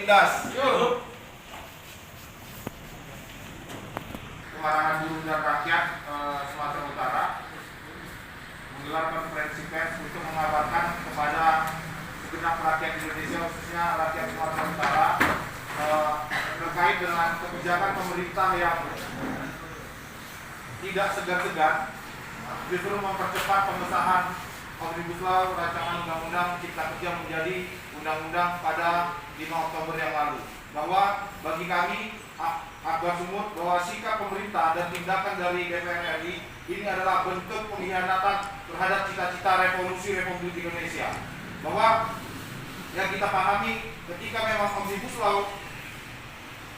Lindas. Yuk. Kemarahan Buruh dan Rakyat Sumatera Utara menggelar konferensi pers untuk mengabarkan kepada segenap rakyat Indonesia, khususnya rakyat Sumatera Utara, terkait dengan kebijakan pemerintah yang tidak segan-segan justru mempercepat pengesahan Omnibus Law rancangan undang-undang Cipta Kerja menjadi undang-undang pada 5 Oktober yang lalu. Bahwa bagi kami Akbar Sumut bahwa sikap pemerintah dan tindakan dari DPR RI ini adalah bentuk pengkhianatan terhadap cita-cita revolusi Republik Indonesia. Bahwa yang kita pahami ketika memang Omnibus Law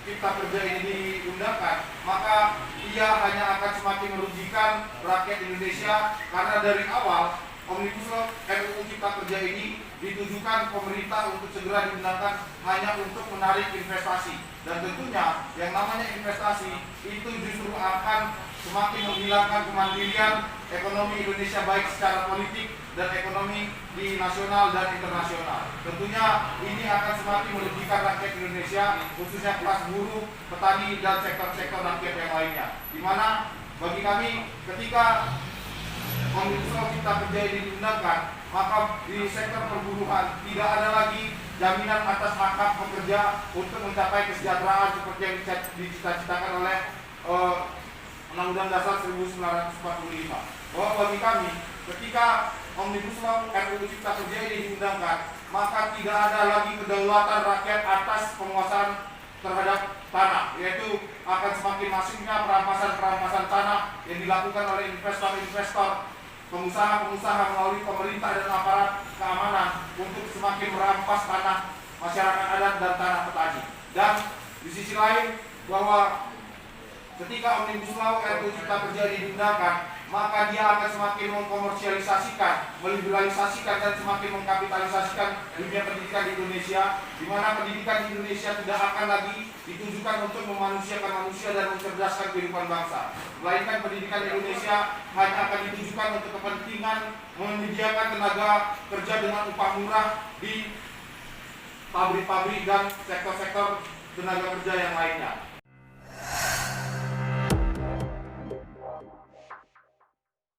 Cipta Kerja ini diundangkan, maka ia hanya akan semakin merugikan rakyat Indonesia karena dari awal Omnibus Law RUU Cipta Kerja ini ditujukan pemerintah untuk segera diundangkan hanya untuk menarik investasi, dan tentunya yang namanya investasi itu justru akan semakin menghilangkan kemandirian ekonomi Indonesia baik secara politik dan ekonomi di nasional dan internasional. Tentunya ini akan semakin merugikan rakyat Indonesia, khususnya kelas buruh, petani dan sektor-sektor rakyat yang lainnya. Di mana bagi kami ketika Omnibus Law Cipta Kerja ini diundangkan, maka di sektor perburuhan tidak ada lagi jaminan atas hak-hak pekerja untuk mencapai kesejahteraan seperti yang dicita-citakan oleh Undang-Undang Dasar 1945. Bahwa bagi kami, ketika Omnibus Law RUU Cipta Kerja ini diundangkan, maka tidak ada lagi kedaulatan rakyat atas penguasaan terhadap tanah, yaitu akan semakin masifnya perampasan-perampasan tanah yang dilakukan oleh investor-investor, pengusaha-pengusaha melalui pemerintah dan aparat keamanan untuk semakin merampas tanah masyarakat adat dan tanah petani. Dan di sisi lain bahwa ketika Omnibus Law RUU Cipta Kerja diundangkan, maka dia akan semakin mengkomersialisasikan, meliberalisasikan dan semakin mengkapitalisasikan dunia pendidikan di Indonesia, di mana pendidikan di Indonesia tidak akan lagi ditujukan untuk memanusiakan manusia dan mencerdaskan kehidupan bangsa, melainkan pendidikan di Indonesia hanya akan ditujukan untuk kepentingan menyediakan tenaga kerja dengan upah murah di pabrik-pabrik dan sektor-sektor tenaga kerja yang lainnya.